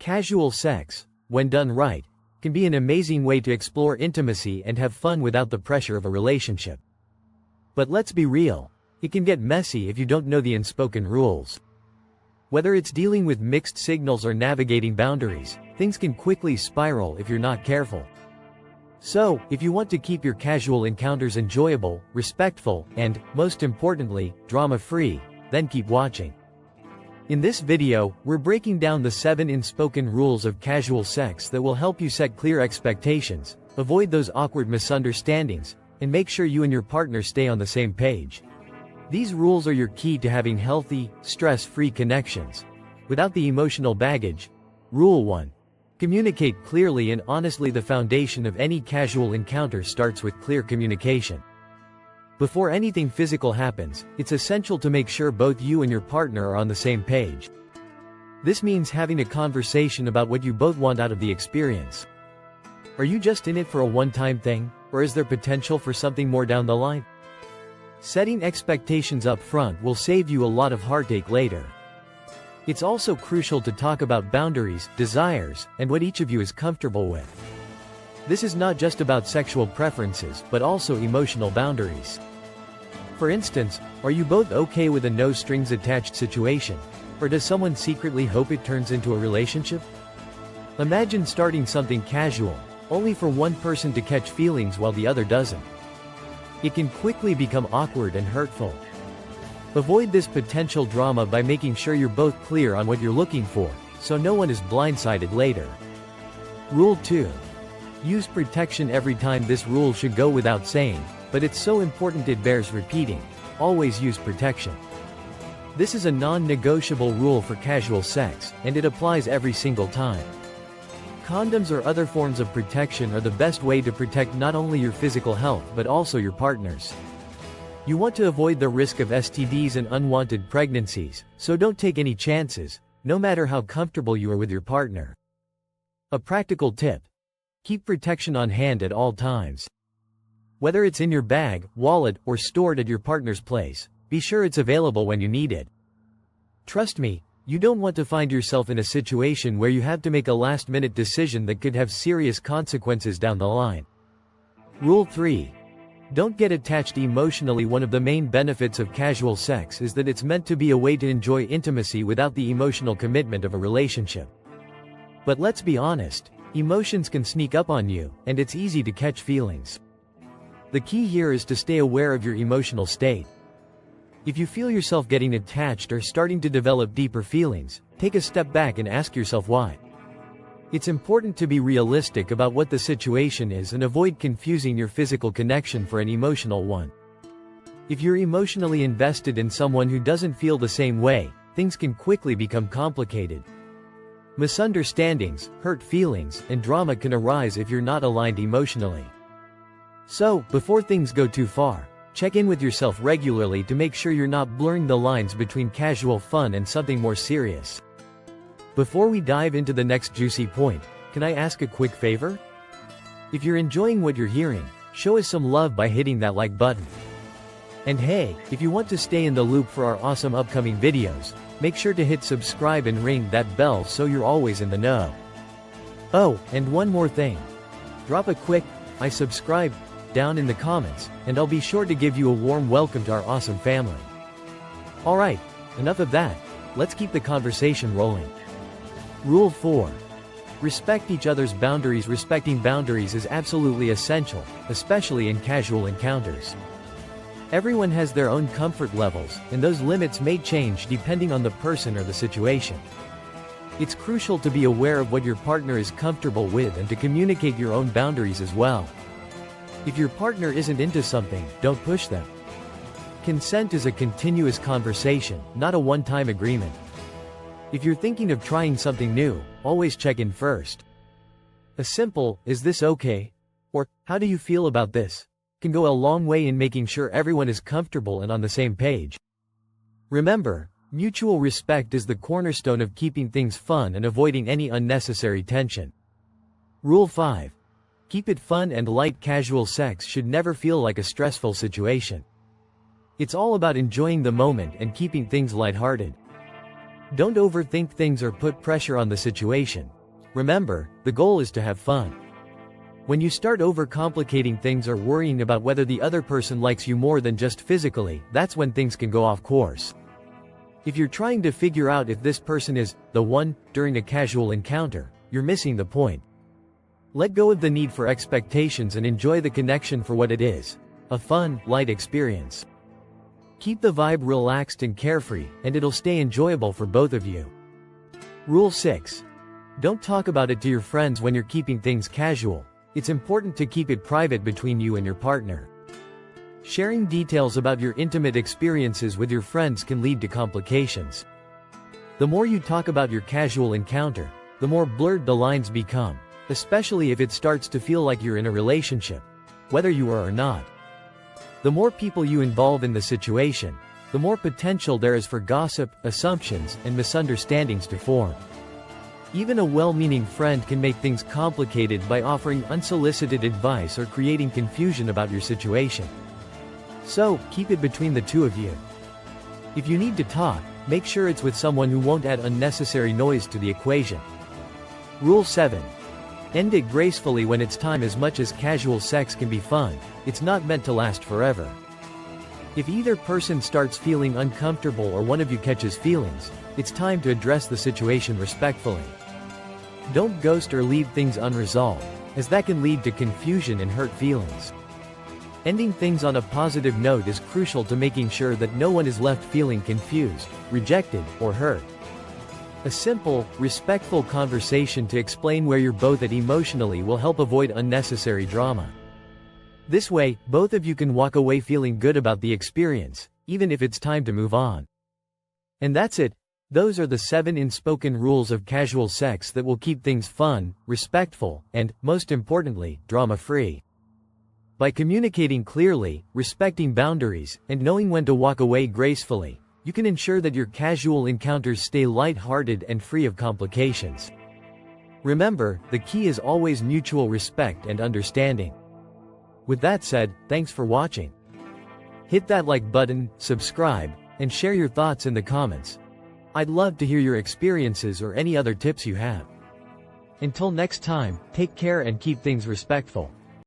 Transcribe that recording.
Casual sex, when done right, can be an amazing way to explore intimacy and have fun without the pressure of a relationship. But let's be real, it can get messy if you don't know the unspoken rules. Whether it's dealing with mixed signals or navigating boundaries, things can quickly spiral if you're not careful. So, if you want to keep your casual encounters enjoyable, respectful, and, most importantly, drama-free, then keep watching. In this video, we're breaking down the 7 unspoken rules of casual sex that will help you set clear expectations, avoid those awkward misunderstandings, and make sure you and your partner stay on the same page. These rules are your key to having healthy, stress-free connections. Without the emotional baggage. Rule 1. Communicate clearly and honestly. The foundation of any casual encounter starts with clear communication. Before anything physical happens, it's essential to make sure both you and your partner are on the same page. This means having a conversation about what you both want out of the experience. Are you just in it for a one-time thing, or is there potential for something more down the line? Setting expectations up front will save you a lot of heartache later. It's also crucial to talk about boundaries, desires, and what each of you is comfortable with. This is not just about sexual preferences, but also emotional boundaries. For instance, are you both okay with a no-strings-attached situation, or does someone secretly hope it turns into a relationship? Imagine starting something casual, only for one person to catch feelings while the other doesn't. It can quickly become awkward and hurtful. Avoid this potential drama by making sure you're both clear on what you're looking for, so no one is blindsided later. Rule 2. Use protection every time. This rule should go without saying, but it's so important it bears repeating. Always use protection. This is a non-negotiable rule for casual sex, and it applies every single time. Condoms or other forms of protection are the best way to protect not only your physical health but also your partner's. You want to avoid the risk of STDs and unwanted pregnancies, so don't take any chances, no matter how comfortable you are with your partner. A practical tip. Keep protection on hand at all times. Whether it's in your bag, wallet, or stored at your partner's place, be sure it's available when you need it. Trust me, you don't want to find yourself in a situation where you have to make a last-minute decision that could have serious consequences down the line. Rule 3. Don't get attached emotionally. One of the main benefits of casual sex is that it's meant to be a way to enjoy intimacy without the emotional commitment of a relationship. But let's be honest, emotions can sneak up on you, and it's easy to catch feelings. The key here is to stay aware of your emotional state. If you feel yourself getting attached or starting to develop deeper feelings, take a step back and ask yourself why. It's important to be realistic about what the situation is and avoid confusing your physical connection for an emotional one. If you're emotionally invested in someone who doesn't feel the same way, things can quickly become complicated. Misunderstandings, hurt feelings, and drama can arise if you're not aligned emotionally. So, before things go too far, check in with yourself regularly to make sure you're not blurring the lines between casual fun and something more serious. Before we dive into the next juicy point, can I ask a quick favor? If you're enjoying what you're hearing, show us some love by hitting that like button. And hey, if you want to stay in the loop for our awesome upcoming videos, make sure to hit subscribe and ring that bell so you're always in the know. Oh, and one more thing. Drop a quick "I subscribe" down in the comments, and I'll be sure to give you a warm welcome to our awesome family. Alright, enough of that, let's keep the conversation rolling. Rule 4. Respect each other's boundaries. Respecting boundaries is absolutely essential, especially in casual encounters. Everyone has their own comfort levels, and those limits may change depending on the person or the situation. It's crucial to be aware of what your partner is comfortable with and to communicate your own boundaries as well. If your partner isn't into something, don't push them. Consent is a continuous conversation, not a one-time agreement. If you're thinking of trying something new, always check in first. A simple "is this okay?" or "how do you feel about this?" can go a long way in making sure everyone is comfortable and on the same page. Remember, mutual respect is the cornerstone of keeping things fun and avoiding any unnecessary tension. Rule 5. Keep it fun and light. Casual sex should never feel like a stressful situation. It's all about enjoying the moment and keeping things lighthearted. Don't overthink things or put pressure on the situation. Remember, the goal is to have fun. When you start overcomplicating things or worrying about whether the other person likes you more than just physically, that's when things can go off course. If you're trying to figure out if this person is the one during a casual encounter, you're missing the point. Let go of the need for expectations and enjoy the connection for what it is, a fun, light experience. Keep the vibe relaxed and carefree, and it'll stay enjoyable for both of you. Rule 6. Don't talk about it to your friends when you're keeping things casual. It's important to keep it private between you and your partner. Sharing details about your intimate experiences with your friends can lead to complications. The more you talk about your casual encounter, the more blurred the lines become, especially if it starts to feel like you're in a relationship, whether you are or not. The more people you involve in the situation, the more potential there is for gossip, assumptions, and misunderstandings to form. Even a well-meaning friend can make things complicated by offering unsolicited advice or creating confusion about your situation. So, keep it between the two of you. If you need to talk, make sure it's with someone who won't add unnecessary noise to the equation. Rule 7. End it gracefully when it's time. As much as casual sex can be fun, it's not meant to last forever. If either person starts feeling uncomfortable or one of you catches feelings, it's time to address the situation respectfully. Don't ghost or leave things unresolved, as that can lead to confusion and hurt feelings. Ending things on a positive note is crucial to making sure that no one is left feeling confused, rejected, or hurt. A simple, respectful conversation to explain where you're both at emotionally will help avoid unnecessary drama. This way, both of you can walk away feeling good about the experience, even if it's time to move on. And that's it. Those are the 7 unspoken rules of casual sex that will keep things fun, respectful, and, most importantly, drama-free. By communicating clearly, respecting boundaries, and knowing when to walk away gracefully, you can ensure that your casual encounters stay light-hearted and free of complications. Remember, the key is always mutual respect and understanding. With that said, thanks for watching. Hit that like button, subscribe, and share your thoughts in the comments. I'd love to hear your experiences or any other tips you have. Until next time, take care and keep things respectful.